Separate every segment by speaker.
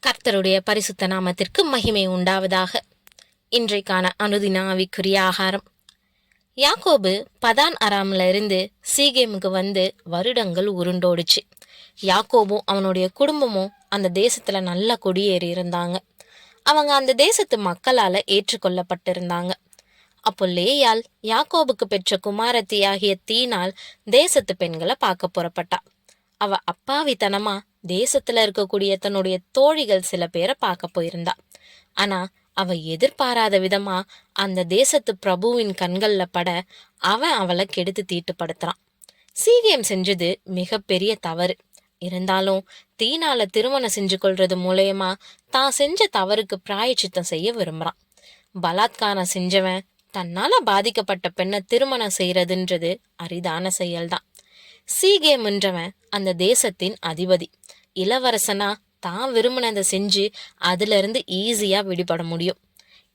Speaker 1: கர்த்தருடைய பரிசுத்த நாமத்திற்கு மகிமை உண்டாவதாக. இன்றைக்கான அனுதின ஆவிக்குரிய ஆகாரம். யாக்கோபு பதான் அராம்ல இருந்து சீகேமுக்கு வந்து வருடங்கள் உருண்டோடுச்சு. யாக்கோபும் அவனுடைய குடும்பமும் அந்த தேசத்துல நல்ல குடியேறி இருந்தாங்க. அவங்க அந்த தேசத்து மக்களால ஏற்றுக்கொள்ளப்பட்டிருந்தாங்க. அப்போ லேயால் யாக்கோபுக்கு பெற்ற குமாரத்தியாகிய தீனால் தேசத்து பெண்களை பார்க்க புறப்பட்டா. அவ அப்பாவித்தனமா தேசத்துல இருக்கக்கூடிய தன்னுடைய தோழிகள் சில பேரை பார்க்க போயிருந்தா. ஆனா அவ எதிர்பாராத விதமா அந்த தேசத்து பிரபுவின் கண்கள்ல பட அவன் அவளை கெடுத்து தீட்டுப்படுத்துறான். சீகேம் செஞ்சது மிகப்பெரிய தவறு. இருந்தாலும் தீனால திருமணம் செஞ்சு கொள்றது மூலயமா தான் செஞ்ச தவறுக்கு பிராயச்சித்தம் செய்ய விரும்புறான். பலாத்காரம் செஞ்சவன் தன்னால பாதிக்கப்பட்ட பெண்ணை திருமணம் செய்யறதுன்றது அரிதான செயல்தான். சீகேம்ன்றவன் அந்த தேசத்தின் அதிபதி. இளவரசனா தான் விரும்பினதை செஞ்சு அதுல இருந்து ஈஸியா விடுபட முடியும்.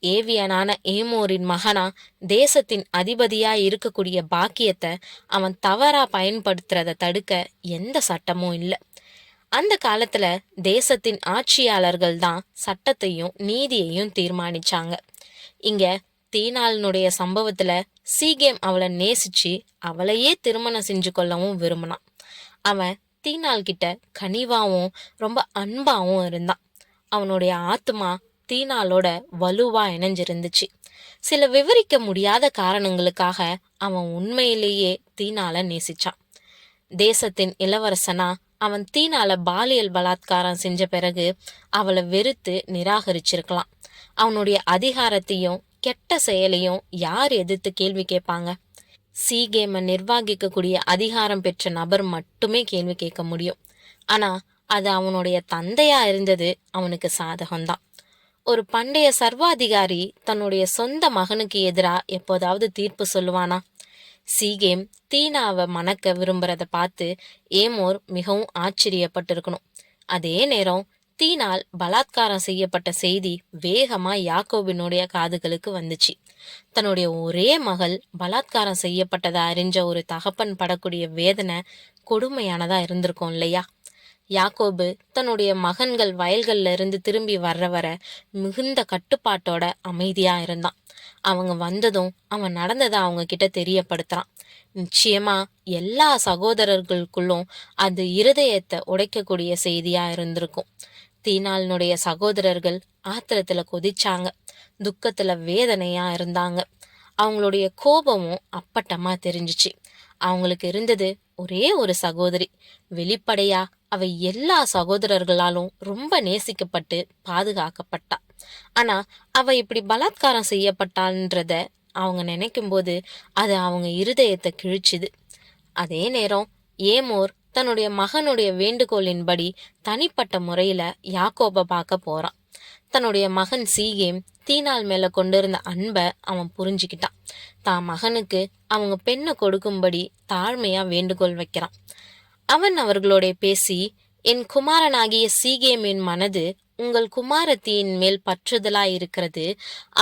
Speaker 1: ஏவியனான ஏமோரின் மகனா தேசத்தின் அதிபதியா இருக்கக்கூடிய பாக்கியத்தை அவன் தவறா பயன்படுத்துறத தடுக்க எந்த சட்டமும் இல்லை. அந்த காலத்துல தேசத்தின் ஆட்சியாளர்கள் தான் சட்டத்தையும் நீதியையும் தீர்மானிச்சாங்க. இங்க தீனாளினுடைய சம்பவத்துல சீகேம் அவளை நேசிச்சு அவளையே திருமணம் செஞ்சு கொள்ளவும் விரும்பினான். அவன் தீனாள் கிட்ட கனிவாவும் ரொம்ப அன்பாவும் இருந்தான். அவனுடைய ஆத்மா தீனாளோட வலுவா இணைஞ்சிருந்துச்சு. சில விவரிக்க முடியாத காரணங்களுக்காக அவன் உண்மையிலேயே தீனாளை நேசிச்சான். தேசத்தின் இளவரசனா அவன் தீனால பாலியல் பலாத்காரம் செஞ்ச பிறகு அவளை வெறுத்து நிராகரிச்சிருக்கலாம். அவனுடைய அதிகாரத்தையும் கெட்ட செயலையும் யார் எதிர்த்து கேள்வி கேட்பாங்க? சீகேமை நிர்வகிக்க கூடிய அதிகாரம் பெற்ற நபர் மட்டுமே கேள்வி கேட்க முடியும். ஆனா அது அவனுடைய தந்தையா இருந்தது அவனுக்கு சாதகம்தான். ஒரு பண்டைய சர்வாதிகாரி தன்னுடைய சொந்த மகனுக்கு எதிரா எப்போதாவது தீர்ப்பு சொல்லுவானா? சீகேம் தீனாவை மணக்க விரும்புறத பார்த்து ஏமோர் மிகவும் ஆச்சரியப்பட்டிருக்கணும். அதே நேரம் தீனால் பலாத்காரம் செய்யப்பட்ட செய்தி வேகமா யாக்கோபினுடைய காதுகளுக்கு வந்துச்சு. தன்னுடைய ஒரே மகள் பலாத்காரம் செய்யப்பட்டதா அறிஞ்ச ஒரு தகப்பன் படக்கூடிய வேதனை கொடுமையானதா இருந்திருக்கும் இல்லையா? யாக்கோபு தன்னுடைய மகன்கள் வயல்கள்ல இருந்து திரும்பி வர மிகுந்த கட்டுப்பாட்டோட அமைதியா இருந்தான். அவங்க வந்ததும் அவன் நடந்ததை அவங்க கிட்ட தெரியப்படுத்துறான். நிச்சயமா எல்லா சகோதரர்களுக்குள்ளும் அது இருதயத்தை உடைக்கக்கூடிய செய்தியா இருந்திருக்கும். தீனாளினுடைய சகோதரர்கள் ஆத்திரத்துல கொதிச்சாங்க, துக்கத்துல வேதனையா இருந்தாங்க. அவங்களுடைய கோபமும் அப்பட்டமா தெரிஞ்சிச்சு. அவங்களுக்கு இருந்தது ஒரே ஒரு சகோதரி. வெளிப்படையா அவ எல்லா சகோதரர்களாலும் ரொம்ப நேசிக்கப்பட்டு பாதுகாக்கப்பட்டா. ஆனா அவ இப்படி பலாத்காரம் செய்யப்பட்டான்றத அவங்க நினைக்கும் போது அது அவங்க இருதயத்தை கிழிச்சுது. அதே நேரம் ஏமோர் தன்னுடைய மகனுடைய வேண்டுகோளின்படி தனிப்பட்ட முறையில யாக்கோபை பார்க்க போறான். தன்னுடைய மகன் சீகேம் தீனாள் மேல கொண்டிருந்த அன்பை அவன் புரிஞ்சுக்கிட்டான். தான் மகனுக்கு அவங்க பெண்ணை கொடுக்கும்படி தாழ்மையா வேண்டுகோள் வைக்கிறான். அவன் அவர்களோட பேசி, என் குமாரனாகிய சீகேமின் மனது உங்கள் குமாரத்தியின் மேல் பற்றுதலாயிருக்கிறது.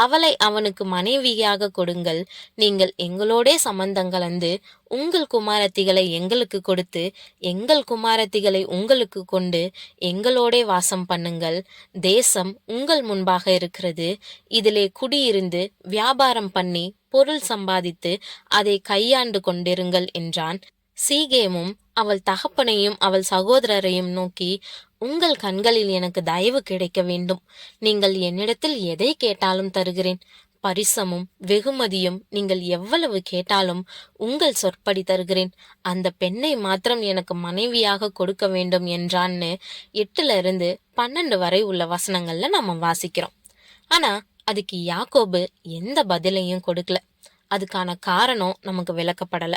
Speaker 1: அவளை அவனுக்கு மனைவியாக கொடுங்கள். நீங்கள் எங்களோடே சம்பந்தம் கலந்து உங்கள் குமாரத்திகளை எங்களுக்கு கொடுத்து எங்கள் குமாரத்திகளை உங்களுக்கு கொண்டு எங்களோடே வாசம் பண்ணுங்கள். தேசம் உங்கள் முன்பாக இருக்கிறது. இதிலே குடியிருந்து வியாபாரம் பண்ணி பொருள் சம்பாதித்து அதை கையாண்டு கொண்டிருங்கள் என்றான். சீகேமும் அவள் தகப்பனையும் அவள் சகோதரரையும் நோக்கி, உங்கள் கண்களில் எனக்கு தயவு கிடைக்க வேண்டும். நீங்கள் என்னிடத்தில் எதை கேட்டாலும் தருகிறேன். பரிசமும் வெகுமதியும் நீங்கள் எவ்வளவு கேட்டாலும் உங்கள் சொற்படி தருகிறேன். அந்த பெண்ணை மாத்திரம் எனக்கு மனைவியாக கொடுக்க வேண்டும் என்றான்னு 8-12 வரை உள்ள வசனங்கள்ல நம்ம வாசிக்கிறோம். ஆனா அதுக்கு யாக்கோபு எந்த பதிலையும் கொடுக்கல. அதுக்கான காரணம் நமக்கு விளக்கப்படல.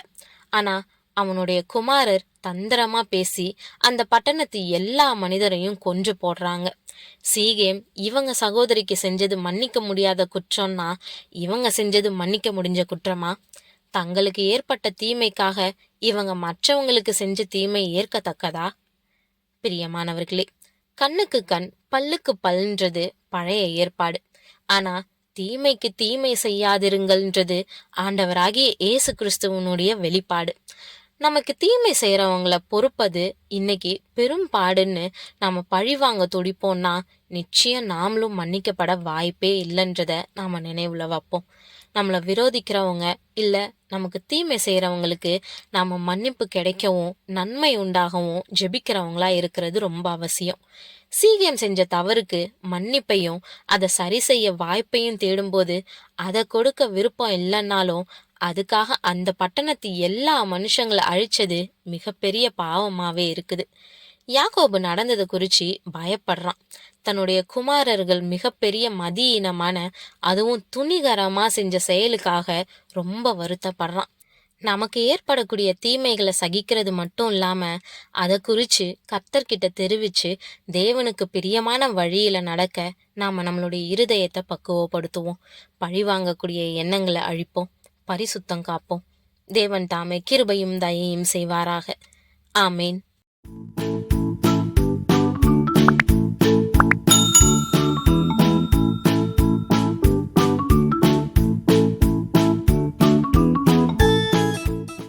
Speaker 1: ஆனா அவனுடைய குமாரர் தந்திரமா பேசி அந்த பட்டணத்து எல்லா மனிதரையும் கொன்று போடுறாங்க. சீகேம் இவங்க சகோதரிக்கு செஞ்சது மன்னிக்க முடியாத குற்றம்னா இவங்க செஞ்சது மன்னிக்க முடிஞ்ச குற்றமா? தங்களுக்கு ஏற்பட்ட தீமைக்காக இவங்க மற்றவங்களுக்கு செஞ்ச தீமை ஏற்கத்தக்கதா? பிரியமானவர்களே, கண்ணுக்கு கண் பல்லுக்கு பல்ன்றது பழைய ஏற்பாடு. ஆனா தீமைக்கு தீமை செய்யாதிருங்கள்ன்றது ஆண்டவராகிய இயேசு கிறிஸ்துவனுடைய வெளிப்பாடு. நமக்கு தீமை செய்யறவங்கள பொறுப்பது இன்னைக்கு பெரும் பாடுன்னு நாம பழி வாங்க துடிப்போம்னா நிச்சயம் நாமளும் மன்னிக்கப்பட வாய்ப்பே இல்லைன்றத நாம நினைவுல வைப்போம். நம்மளை விரோதிக்கிறவங்க இல்ல நமக்கு தீமை செய்யறவங்களுக்கு நாம மன்னிப்பு கிடைக்கவும் நன்மை உண்டாகவும் ஜெபிக்கிறவங்களா இருக்கிறது ரொம்ப அவசியம். சீகியம் செஞ்ச தவறுக்கு மன்னிப்பையும் அதை சரி செய்ய வாய்ப்பையும் தேடும்போது அதை கொடுக்க விருப்பம் இல்லைன்னாலும் அதுக்காக அந்த பட்டணத்து எல்லா மனுஷங்களை அழிச்சது மிகப்பெரிய பாவமாவே இருக்குது. யாக்கோபு நடந்ததை குறிச்சு பயப்படுறான். தன்னுடைய குமாரர்கள் மிகப்பெரிய மதியீனமான அதுவும் துணிகரமா செஞ்ச செயலுக்காக ரொம்ப வருத்தப்படுறான். நமக்கு ஏற்படக்கூடிய தீமைகளை சகிக்கிறது மட்டும் இல்லாம அதை குறிச்சு கர்த்தர்கிட்ட தெரிவிச்சு தேவனுக்கு பிரியமான வழியில நடக்க நாம நம்மளுடைய இருதயத்தை பக்குவப்படுத்துவோம். பழி வாங்கக்கூடிய எண்ணங்களை அழிப்போம். பரிசுத்தம் காப்போம். தேவன் தாமே கிருபையும் தயையும் செய்வாராக. ஆமேன்.